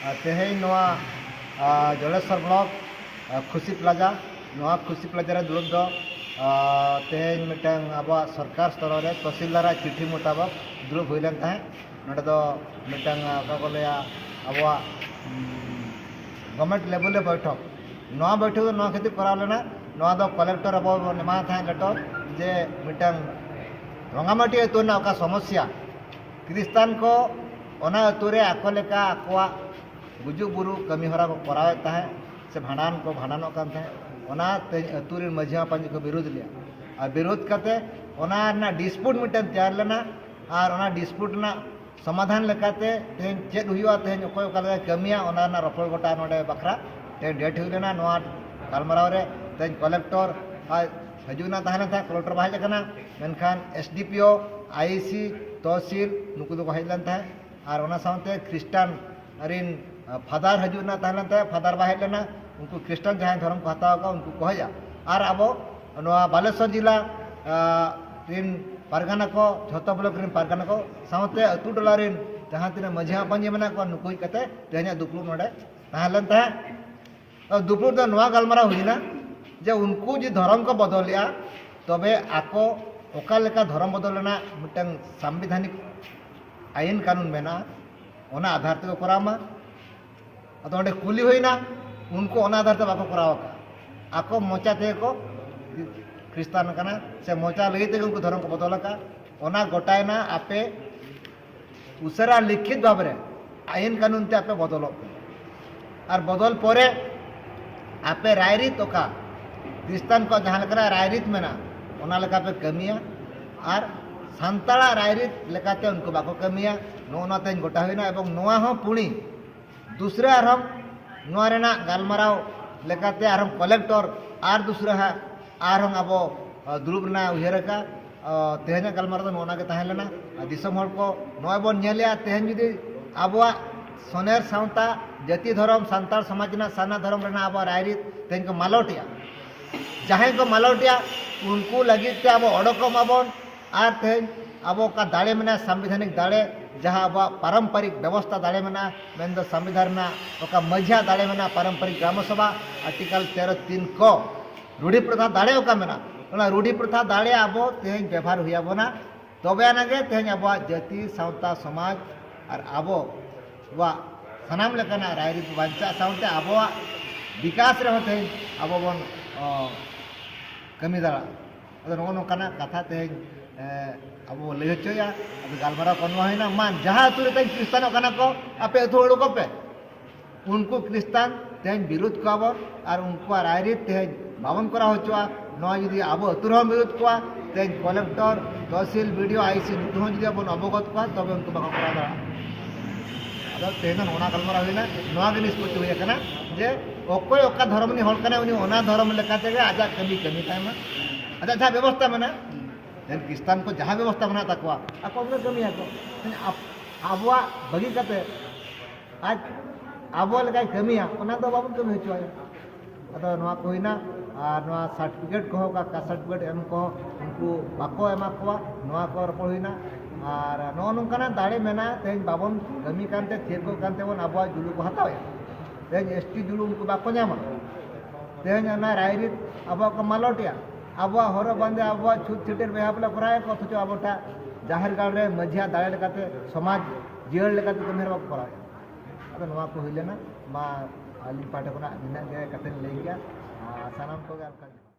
तेहें Jaleshwar block खुशी plaza खुशी plaza दुर्ग दो तेहें मिटन अब सरकार स्तर में तहसीलदार चिठी मुताबक दुर्ग हुई लेन नोडे दो मिटन को लिया अब गवर्नमेंट लेवल बैठक नवा बैठक नवा खातिर करा लेना नवा दो कलेक्टर अब नेमा था लेटर जे मिटन रंगामाटी अतु ना समस्या क्रिस्तान को ओना अतु रे आको लेका आकोआ गुजु बुरु कमी हरा को करावे ताहे से भांडान को भांडानो कान ताहे ओना अतु रे मझिया पंज को विरोध लिया और विरोध करते ओना ना डिस्प्यूट मिटन तैयार लेना और ओना डिस्प्यूट ना समाधान लेकाते तेन चेद हुआ तेन अकोय ओका लेका कमिया ओना ना रपड़ गोटा नोडे बखरा तेन डेट हुई लेना नोआ गालमाराव रे तेन कलेक्टर हजुना ताहना था कलेक्टर बाहर लेकना मेनखान एसडीपीओ आईसी तहसील नुकु दो बाहर लेन था और ओना साउंते क्रिस्टान रिन फादर हजुना ताहना था फादर बाहर लेना उनको क्रिस्टान जहां धर्म को हताव का उनको कहया और अब नोआ बालेश्वर जिला रिन पारगाना को झोतो ब्लॉक रिन पारगाना को साउंते अतु टोला रिन जहां तिना मझिया पंजे मना को नुकु कते तेहना दुपलु नोडे ताहलन था दुपलु दो नोआ गालमारा हुईना जे उनको जी धर्म को बदलिया तबे आको ओका लेका धर्म बदलना मिटन संवैधानिक आईन कानून मेना ओना आधार ते करामा अतो ओंडे कुली होइना उनको ओना आधार ते बाको करावा आको मोचा ते को क्रिस्तान कना से मोचा लगी ते उनको धर्म को बदलका ओना गोटायना आपे उसरा लिखित भाबरे आईन कानून ते आपे बदलो और बदल परे आपे रायरी तोका क्रिस्तान को जहाँ लेकर रायरीत में ना ओना लेका पे कमिया और सांताला रायरीत लेकाते उनको बाको कमिया नोना तेन गोटा हुईना एवं नोआ हो पुणी दूसरे आरम नोआ रेना गालमाराव लेकाते आरम कलेक्टर और दूसरे है आरम अबो दुरुब ना उहेर का तेहन गालमाराव नोना के ताहें लेना दिसम हर को नोए बोन नेलिया तेहन जुदी अबवा सोनेर सावता जाति धर्म सांताल समाज ना साना धर्म रेना अबवा रायरीत तेहन को मालोटिया जहाँ को मालौटिया उनको लगे अब अड़कम आबन और तेज अब का दाड़े में संवैधानिक दाड़े जहाँ अब पारंपरिक व्यवस्था दाड़े में मेन संविधान मझिया दाड़े में पारंपरिक ग्राम सभा आर्टिकल 13(3) को रूढ़ी प्रथा दाड़े मेना रूढ़ी प्रथा दाड़े अब तेज व्यवहार हुआ तबे आनागे तेज अब जाति सावता समाज और अब सानाम लेकाना रायरीत बांचा सावते अब विकास रहे तेज अब बन कमी दाड़ा अद नोना कथा तेज अब लई हचोया अब गालमारा कनवा मान जहाँ अतु तेज क्रिस्तान को आपे अतु उड़को पे उनको क्रिस्तान तेज विरोध को और उनको रायरीत तेज बावन करा हचुआ नवा जुदी अब अतु रह विरोध को तेज कलेक्टर तहसील वीडियो आईसी नुकु जुदी अब अवगत को तब उनको बाको करा दाड़ा अद तेज नोना गालमारा हुईना नवा गे निष्पत्ति हुई जे अकोय ओका धर्म हड़कना उनी ओना धर्म लेकाते आजा कमी कमी टाइम आजा जहाँ व्यवस्था मेना जेन क्रिस्तान को जहाँ व्यवस्था मेना ताकवा आको उन्हें कमी आको आबवा बगी कते आज आबवा लेकाय कमिया ओना दो बाबन कमी हचुआ अदो नवा को हुईना और नवा सर्टिफिकेट को का सर्टिफिकेट एम को उनको बाको एमा कोवा नवा को रपड़ हुईना और नो नोंकाना दाड़े मेना तेज बाबन कमी कानते थेर को कानते बन आबवा जुलू को हतावे तेज एसटी जुलू उनको बाको नामा तेज रायरीत अब मालटिया अब हर बांधे अब छूट छुटेर बेहापला कराए अथच अब जाहिर गाँव रे मझिया दाड़े लेकाते समाज जियर लेकाते कमेर बाको कराए अद नवा को हुई लेना मा आलिम पाटे को निना गे कते लई गया सानाम को